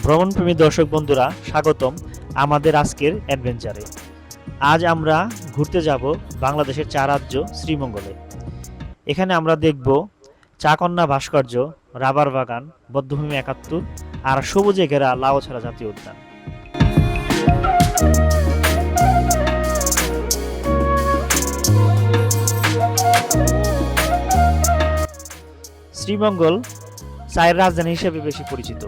ভ্রমণপ্রেমী দর্শক বন্ধুরা, স্বাগতম আমাদের আজকের অ্যাডভেঞ্চারে। আজ আমরা ঘুরতে যাব বাংলাদেশের চা রাজ্য শ্রীমঙ্গলে। এখানে আমরা দেখব চাকন্যা ভাস্কর্য, রাবার বাগান, বধ্যভূমি ৭১ আর সবুজে ঘেরা লাউছড়া জাতীয় উদ্যান। শ্রীমঙ্গল চায়ের রাজধানী হিসেবে বেশি পরিচিত।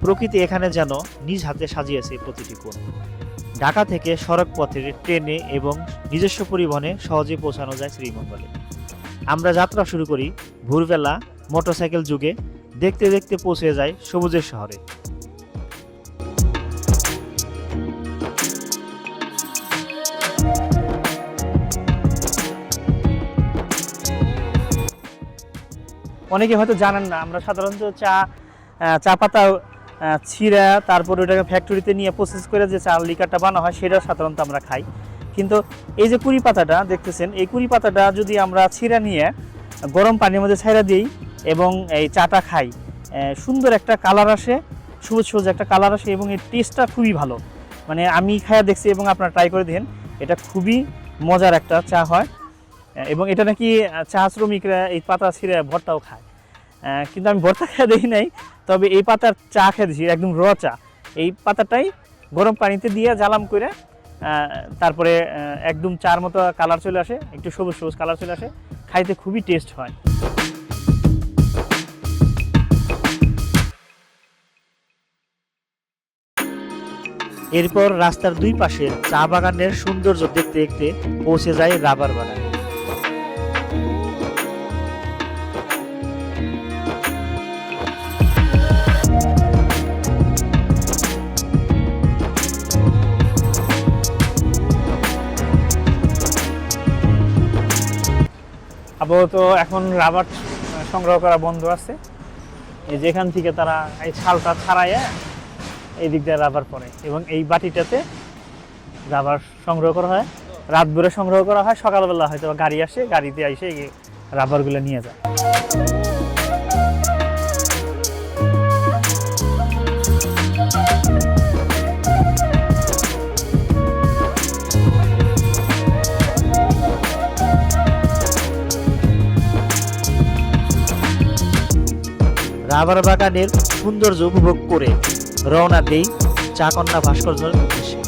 প্রকৃতি এখানে যেন নিজ হাতে সাজিয়েছে প্রতিটি কোণ। ঢাকা থেকে সড়ক পথে, ট্রেনে এবং নিজস্ব পরিবহনে সহজেই পৌঁছানো যায় শ্রীমঙ্গলে। আমরা যাত্রা শুরু করি ভোরবেলা মোটরসাইকেল যুগে, দেখতে দেখতে পৌঁছে যায় সবুজের শহরে। অনেকে হয়তো জানেন না, আমরা সাধারণত চা পাতা ছিঁড়া তারপর ওটাকে ফ্যাক্টরিতে নিয়ে প্রসেস করে যে চা লিকারটা বানানো হয় সেটা সাধারণত আমরা খাই। কিন্তু এই যে কুড়ি পাতাটা দেখতেছেন, এই কুড়ি পাতাটা যদি আমরা ছিঁড়া নিয়ে গরম পানির মধ্যে ছাইড়া দিই এবং এই চাটা খাই, সুন্দর একটা কালার আসে, সবুজ সবুজ একটা কালার আসে এবং এর টেস্টটা খুবই ভালো। মানে আমি খাইয়া দেখছি এবং আপনারা ট্রাই করে দেখেন, এটা খুবই মজার একটা চা হয়। এবং এটা নাকি চা শ্রমিকরা এই পাতা ছিঁড়ে ভর্তাও খায়। কিন্তু আমি ভর্তা খেয়ে দেখি নাই, তবে এই পাতার চা খেয়ে দিয়েছি, একদম র চা। এই পাতাটাই গরম পানিতে দিয়ে জ্বালাম করে তারপরে একদম চার মতো কালার চলে আসে, একটু সবুজ সবুজ কালার চলে আসে, খাইতে খুবই টেস্ট হয়। এরপর রাস্তার দুই পাশে চা বাগানের সৌন্দর্য দেখতে দেখতে পৌঁছে যায় রাবার বাগানে। আপাতত এখন রাবার সংগ্রহ করা বন্ধ আছে। এই যেখান থেকে তারা এই ছালটা ছাড়াইয়া এই দিক দিয়ে রাবার পরে এবং এই বাটিটাতে রাবার সংগ্রহ করা হয়। রাত ভরে সংগ্রহ করা হয়, সকালবেলা হয়তো গাড়ি আসে, গাড়িতে এসে এই রাবারগুলো নিয়ে যায়। রাবার বাগানের সৌন্দর্য উপভোগ করে রওনা দেই চাকন্যা ভাস্কর্যের উদ্দেশ্যে।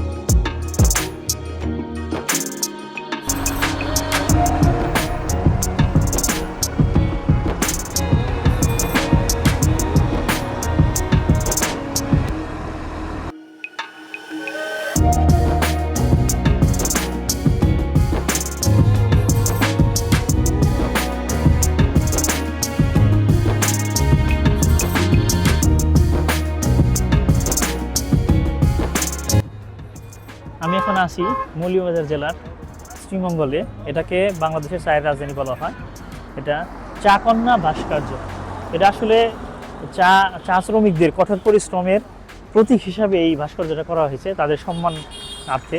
আমি এখন আছি মৌলভীবাজার জেলার শ্রীমঙ্গলে। এটাকে বাংলাদেশের চায়ের রাজধানী বলা হয়। এটা চাকন্যা ভাস্কর্য। এটা আসলে চা শ্রমিকদের কঠোর পরিশ্রমের প্রতীক হিসাবে এই ভাস্কর্যটা করা হয়েছে, তাদের সম্মানার্থে।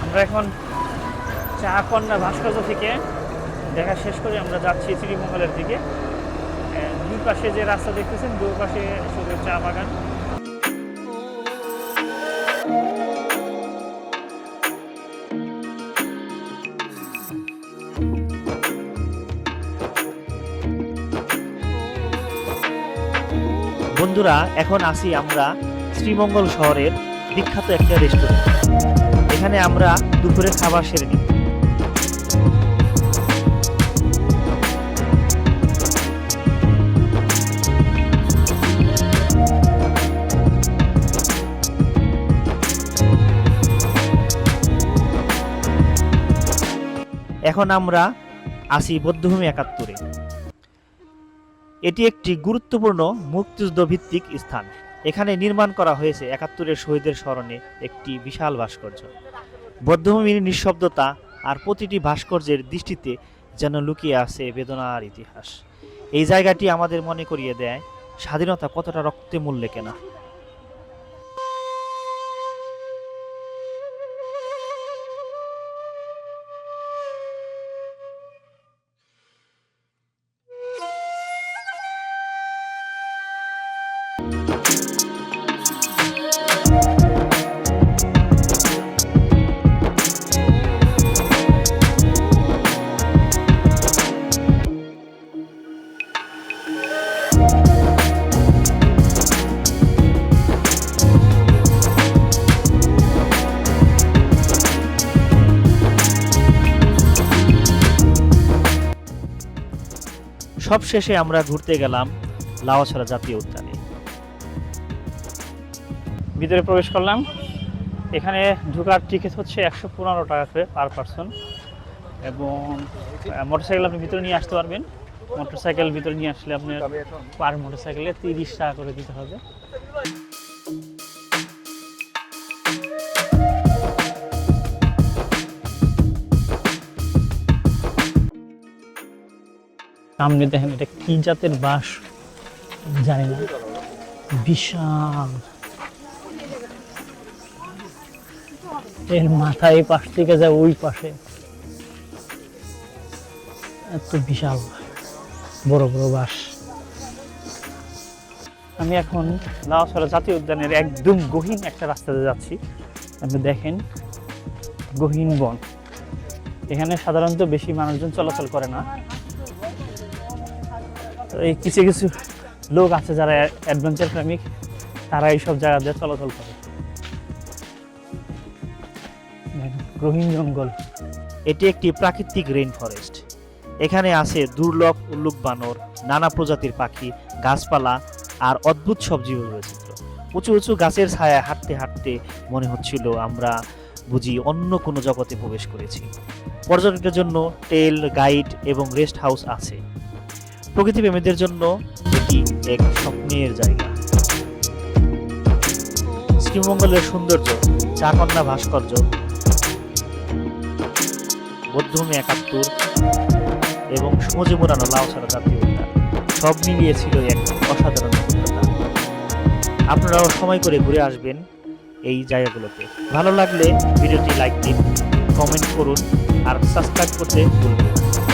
আমরা এখন চাকন্যা ভাস্কর্য থেকে দেখা শেষ করে আমরা যাচ্ছি শ্রীমঙ্গলের দিকে। দুই পাশে যে রাস্তা দেখতেছেন, দুই পাশে শুধু চা বাগান। বন্ধুরা, এখন আসি আমরা শ্রীমঙ্গল শহরের বিখ্যাত একটা রেস্টুরেন্ট। এখানে আমরা দুপুরের খাবার সেরে নিই। এখন আমরা আসি বধ্যভূমি ৭১-এ। এটি একটি গুরুত্বপূর্ণ মুক্তিযুদ্ধ ভিত্তিক স্থান। এখানে নির্মাণ করা হয়েছে ৭১-এর শহীদের স্মরণে একটি বিশাল ভাস্কর্য। বধ্যভূমির নিঃশব্দতা আর প্রতিটি ভাস্কর্যের দৃষ্টিতে যেন লুকিয়ে আছে বেদনার ইতিহাস। এই জায়গাটি আমাদের মনে করিয়ে দেয় স্বাধীনতা কতটা রক্তে মূল্যে কেনা। সবশেষে আমরা ঘুরতে গেলাম লাউয়াছড়া জাতীয় উদ্যানে। ভিতরে প্রবেশ করলাম। এখানে ঢোকার টিকিট হচ্ছে 115 টাকা করে পার পারসন, এবং মোটরসাইকেল আপনি ভিতরে নিয়ে আসতে পারবেন। মোটরসাইকেল ভিতরে নিয়ে আসলে আপনার পার মোটরসাইকেলে 30 টাকা করে দিতে হবে। সামনে দেখেন, এটা কি জাতের বাঁশ জানি না, বিশাল। এর মাথা এই পাশ থেকে যায় ওই পাশে, এত বিশাল বড় বড় বাঁশ। আমি এখন লাউয়াছড়া জাতীয় উদ্যানের একদম গহীন একটা রাস্তাতে যাচ্ছি। আপনি দেখেন, গহীন বন। এখানে সাধারণত বেশি মানুষজন চলাচল করে না। এই কিছু কিছু লোক আছে যারা অ্যাডভেঞ্চার প্রেমিক, তারা এইসব জায়গা দিয়ে চলাচল করে। গহীন জঙ্গল। এটি একটি প্রাকৃতিক রেইন ফরেস্ট। এখানে আছে দুর্লভ উল্লুক বানর, নানা প্রজাতির পাখি, গাছপালা আর অদ্ভুত সব জীববৈচিত্র্য। উঁচু উঁচু গাছের ছায়ায় হাঁটতে হাঁটতে মনে হচ্ছিল আমরা বুঝি অন্য কোনো জগতে প্রবেশ করেছি। পর্যটকদের জন্য টেল গাইড এবং রেস্ট হাউস আছে। প্রকৃতিপ্রেমীদের জন্য এটি এক স্বপ্নের জায়গা। শ্রীমঙ্গলের সৌন্দর্য, চাকন্যা ভাস্কর্য, বৌদ্ধভূমি 71 এবং সবুজে মোড়ানো লাউয়াছড়া জাতীয় উদ্যান সব মিলিয়ে ছিল এক অসাধারণ অভিজ্ঞতা। আপনারাও সময় করে ঘুরে আসবেন এই জায়গাগুলোতে। ভালো লাগলে ভিডিওটি লাইক দিন, কমেন্ট করুন আর সাবস্ক্রাইব করতে ভুলবেন না।